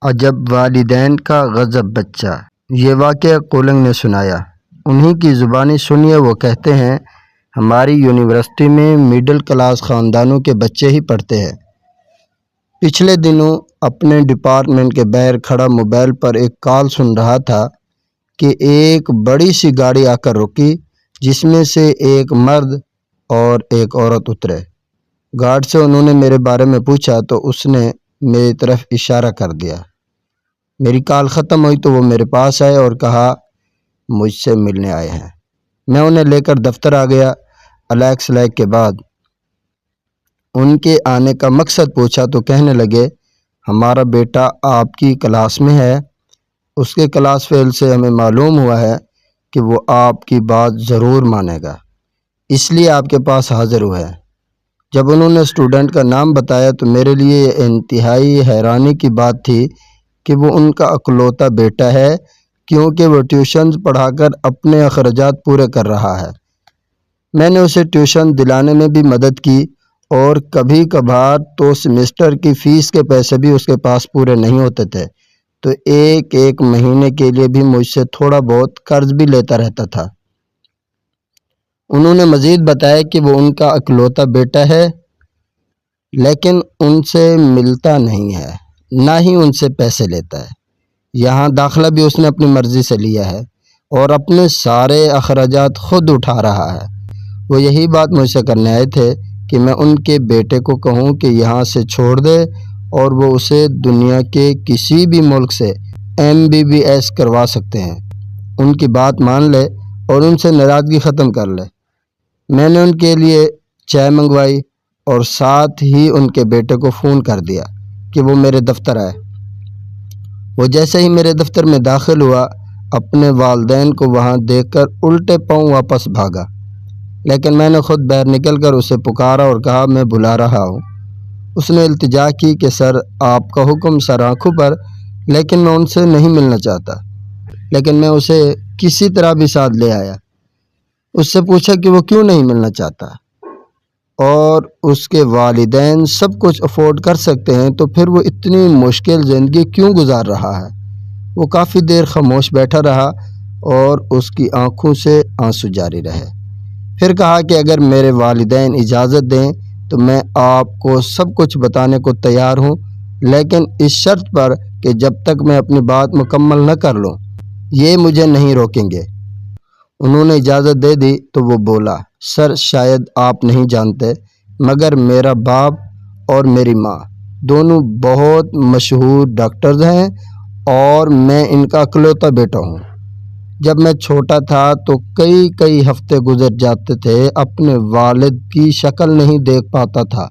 عجب والدین کا غضب بچہ۔ یہ واقعہ کولنگ نے سنایا۔ انہی کی زبانی سنیے۔ وہ کہتے ہیں ہماری یونیورسٹی میں مڈل کلاس خاندانوں کے بچے ہی پڑھتے ہیں۔ پچھلے دنوں اپنے ڈپارٹمنٹ کے باہر کھڑا موبائل پر ایک کال سن رہا تھا کہ ایک بڑی سی گاڑی آ کر رکی جس میں سے ایک مرد اور ایک عورت اترے۔ گارڈ سے انہوں نے میرے بارے میں پوچھا تو اس نے میری طرف اشارہ کر دیا۔ میری کال ختم ہوئی تو وہ میرے پاس آئے اور کہا مجھ سے ملنے آئے ہیں۔ میں انہیں لے کر دفتر آ گیا۔ الیکس لیک کے بعد ان کے آنے کا مقصد پوچھا تو کہنے لگے ہمارا بیٹا آپ کی کلاس میں ہے۔ اس کے کلاس فیل سے ہمیں معلوم ہوا ہے کہ وہ آپ کی بات ضرور مانے گا، اس لیے آپ کے پاس حاضر ہوا ہے۔ جب انہوں نے اسٹوڈنٹ کا نام بتایا تو میرے لیے یہ انتہائی حیرانی کی بات تھی کہ وہ ان کا اکلوتا بیٹا ہے، کیونکہ وہ ٹیوشنز پڑھا کر اپنے اخراجات پورے کر رہا ہے۔ میں نے اسے ٹیوشن دلانے میں بھی مدد کی اور کبھی کبھار تو سیمسٹر کی فیس کے پیسے بھی اس کے پاس پورے نہیں ہوتے تھے تو ایک مہینے کے لیے بھی مجھ سے تھوڑا بہت قرض بھی لیتا رہتا تھا۔ انہوں نے مزید بتایا کہ وہ ان کا اکلوتا بیٹا ہے لیکن ان سے ملتا نہیں ہے، نہ ہی ان سے پیسے لیتا ہے۔ یہاں داخلہ بھی اس نے اپنی مرضی سے لیا ہے اور اپنے سارے اخراجات خود اٹھا رہا ہے۔ وہ یہی بات مجھ سے کرنے آئے تھے کہ میں ان کے بیٹے کو کہوں کہ یہاں سے چھوڑ دے اور وہ اسے دنیا کے کسی بھی ملک سے MBBS کروا سکتے ہیں۔ ان کی بات مان لے اور ان سے ناراضگی ختم کر لے۔ میں نے ان کے لیے چائے منگوائی اور ساتھ ہی ان کے بیٹے کو فون کر دیا کہ وہ میرے دفتر آئے۔ وہ جیسے ہی میرے دفتر میں داخل ہوا اپنے والدین کو وہاں دیکھ کر الٹے پاؤں واپس بھاگا، لیکن میں نے خود باہر نکل کر اسے پکارا اور کہا میں بلا رہا ہوں۔ اس نے التجا کی کہ سر آپ کا حکم سر آنکھوں پر، لیکن میں ان سے نہیں ملنا چاہتا۔ لیکن میں اسے کسی طرح بھی ساتھ لے آیا۔ اس سے پوچھا کہ وہ کیوں نہیں ملنا چاہتا، اور اس کے والدین سب کچھ افورڈ کر سکتے ہیں تو پھر وہ اتنی مشکل زندگی کیوں گزار رہا ہے۔ وہ کافی دیر خاموش بیٹھا رہا اور اس کی آنکھوں سے آنسو جاری رہے۔ پھر کہا کہ اگر میرے والدین اجازت دیں تو میں آپ کو سب کچھ بتانے کو تیار ہوں، لیکن اس شرط پر کہ جب تک میں اپنی بات مکمل نہ کر لوں یہ مجھے نہیں روکیں گے۔ انہوں نے اجازت دے دی تو وہ بولا سر شاید آپ نہیں جانتے مگر میرا باپ اور میری ماں دونوں بہت مشہور ڈاکٹرز ہیں اور میں ان کا اکلوتا بیٹا ہوں۔ جب میں چھوٹا تھا تو کئی ہفتے گزر جاتے تھے اپنے والد کی شکل نہیں دیکھ پاتا تھا،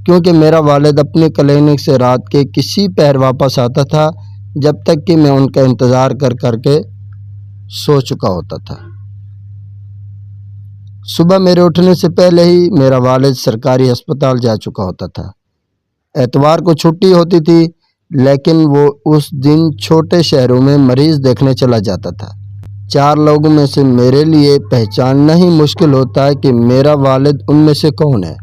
کیونکہ میرا والد اپنے کلینک سے رات کے کسی پہر واپس آتا تھا جب تک کہ میں ان کا انتظار کر کے سو چکا ہوتا تھا۔ صبح میرے اٹھنے سے پہلے ہی میرا والد سرکاری ہسپتال جا چکا ہوتا تھا۔ اتوار کو چھٹی ہوتی تھی لیکن وہ اس دن چھوٹے شہروں میں مریض دیکھنے چلا جاتا تھا۔ 4 لوگوں میں سے میرے لیے پہچاننا ہی مشکل ہوتا ہے کہ میرا والد ان میں سے کون ہے۔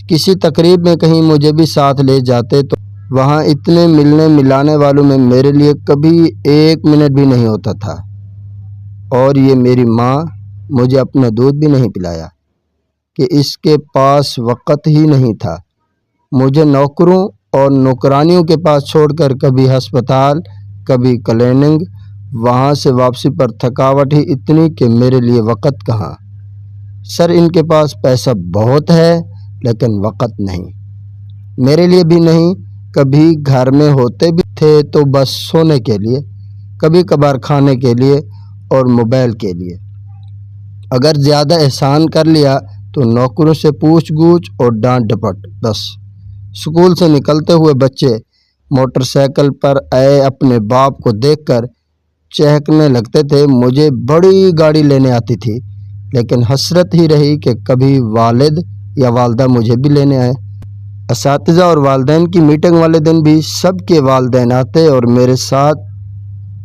کسی تقریب میں کہیں مجھے بھی ساتھ لے جاتے تو وہاں اتنے ملنے ملانے والوں میں میرے لیے کبھی 1 منٹ بھی نہیں ہوتا تھا، اور یہ میری ماں مجھے اپنا دودھ بھی نہیں پلایا کہ اس کے پاس وقت ہی نہیں تھا۔ مجھے نوکروں اور نوکرانیوں کے پاس چھوڑ کر کبھی ہسپتال کبھی کلیننگ، وہاں سے واپسی پر تھکاوٹ ہی اتنی کہ میرے لیے وقت کہاں۔ سر ان کے پاس پیسہ بہت ہے لیکن وقت نہیں، میرے لیے بھی نہیں۔ کبھی گھر میں ہوتے بھی تھے تو بس سونے کے لیے، کبھی کبھار کھانے کے لیے اور موبائل کے لیے۔ اگر زیادہ احسان کر لیا تو نوکروں سے پوچھ گچھ اور ڈانٹ ڈپٹ بس۔ اسکول سے نکلتے ہوئے بچے موٹر سائیکل پر آئے اپنے باپ کو دیکھ کر چہکنے لگتے تھے۔ مجھے بڑی گاڑی لینے آتی تھی لیکن حسرت ہی رہی کہ کبھی والد یا والدہ مجھے بھی لینے آئے۔ اساتذہ اور والدین کی میٹنگ والے دن بھی سب کے والدین آتے اور میرے ساتھ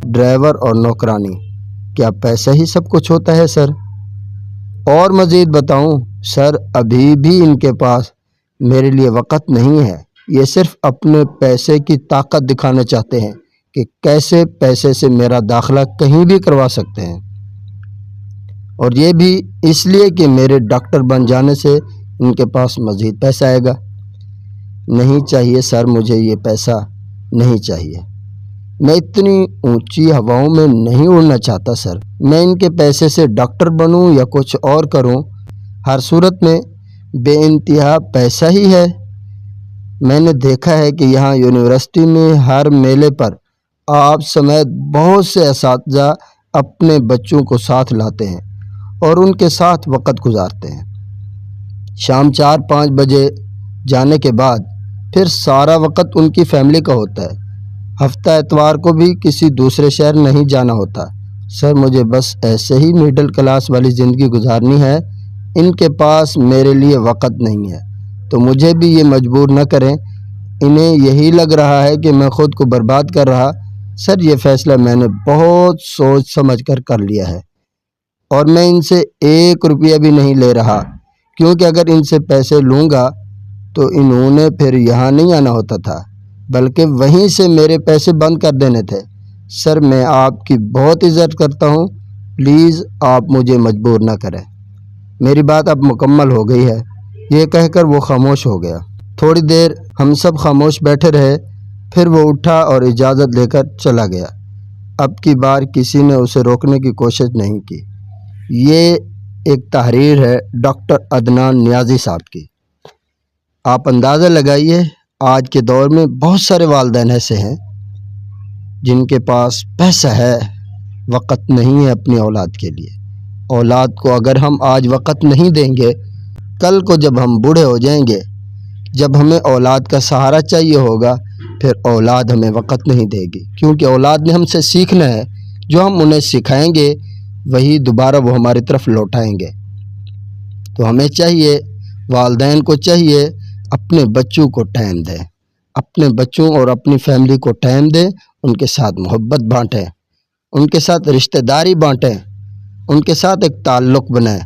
ڈرائیور اور نوکرانی۔ کیا پیسہ ہی سب کچھ ہوتا ہے سر؟ اور مزید بتاؤں سر ابھی بھی ان کے پاس میرے لیے وقت نہیں ہے۔ یہ صرف اپنے پیسے کی طاقت دکھانا چاہتے ہیں کہ کیسے پیسے سے میرا داخلہ کہیں بھی کروا سکتے ہیں، اور یہ بھی اس لیے کہ میرے ڈاکٹر بن جانے سے ان کے پاس مزید پیسہ آئے گا۔ نہیں چاہیے سر، مجھے یہ پیسہ نہیں چاہیے۔ میں اتنی اونچی ہواؤں میں نہیں اڑنا چاہتا سر۔ میں ان کے پیسے سے ڈاکٹر بنوں یا کچھ اور کروں، ہر صورت میں بے انتہا پیسہ ہی ہے۔ میں نے دیکھا ہے کہ یہاں یونیورسٹی میں ہر میلے پر آپ سمیت بہت سے اساتذہ اپنے بچوں کو ساتھ لاتے ہیں اور ان کے ساتھ وقت گزارتے ہیں۔ شام 4-5 بجے جانے کے بعد پھر سارا وقت ان کی فیملی کا ہوتا ہے۔ ہفتہ اتوار کو بھی کسی دوسرے شہر نہیں جانا ہوتا۔ سر مجھے بس ایسے ہی مڈل کلاس والی زندگی گزارنی ہے، ان کے پاس میرے لیے وقت نہیں ہے، تو مجھے بھی یہ مجبور نہ کریں۔ انہیں یہی لگ رہا ہے کہ میں خود کو برباد کر رہا۔ سر یہ فیصلہ میں نے بہت سوچ سمجھ کر لیا ہے، اور میں ان سے 1 روپیہ بھی نہیں لے رہا، کیونکہ اگر ان سے پیسے لوں گا تو انہوں نے پھر یہاں نہیں آنا ہوتا تھا، بلکہ وہیں سے میرے پیسے بند کر دینے تھے۔ سر میں آپ کی بہت عزت کرتا ہوں، پلیز آپ مجھے مجبور نہ کریں۔ میری بات اب مکمل ہو گئی ہے۔ یہ کہہ کر وہ خاموش ہو گیا۔ تھوڑی دیر ہم سب خاموش بیٹھے رہے، پھر وہ اٹھا اور اجازت لے کر چلا گیا۔ اب کی بار کسی نے اسے روکنے کی کوشش نہیں کی۔ یہ ایک تحریر ہے ڈاکٹر عدنان نیازی صاحب کی۔ آپ اندازہ لگائیے، آج کے دور میں بہت سارے والدین ایسے ہیں جن کے پاس پیسہ ہے، وقت نہیں ہے اپنی اولاد کے لیے۔ اولاد کو اگر ہم آج وقت نہیں دیں گے، کل کو جب ہم بوڑھے ہو جائیں گے، جب ہمیں اولاد کا سہارا چاہیے ہوگا، پھر اولاد ہمیں وقت نہیں دے گی، کیونکہ اولاد نے ہم سے سیکھنا ہے۔ جو ہم انہیں سکھائیں گے وہی دوبارہ وہ ہماری طرف لوٹائیں گے۔ تو ہمیں چاہیے، والدین کو چاہیے، اپنے بچوں کو ٹائم دیں، اپنے بچوں اور اپنی فیملی کو ٹائم دیں، ان کے ساتھ محبت بانٹیں، ان کے ساتھ رشتہ داری بانٹیں، ان کے ساتھ ایک تعلق بنائیں۔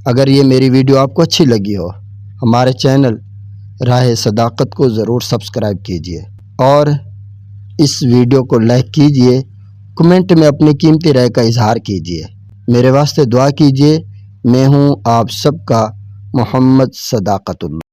اگر یہ میری ویڈیو آپ کو اچھی لگی ہو، ہمارے چینل راہ صداقت کو ضرور سبسکرائب کیجیے اور اس ویڈیو کو لائک کیجیے، کمنٹ میں اپنی قیمتی رائے کا اظہار کیجیے۔ میرے واسطے دعا کیجیے۔ میں ہوں آپ سب کا محمد صداقت اللہ۔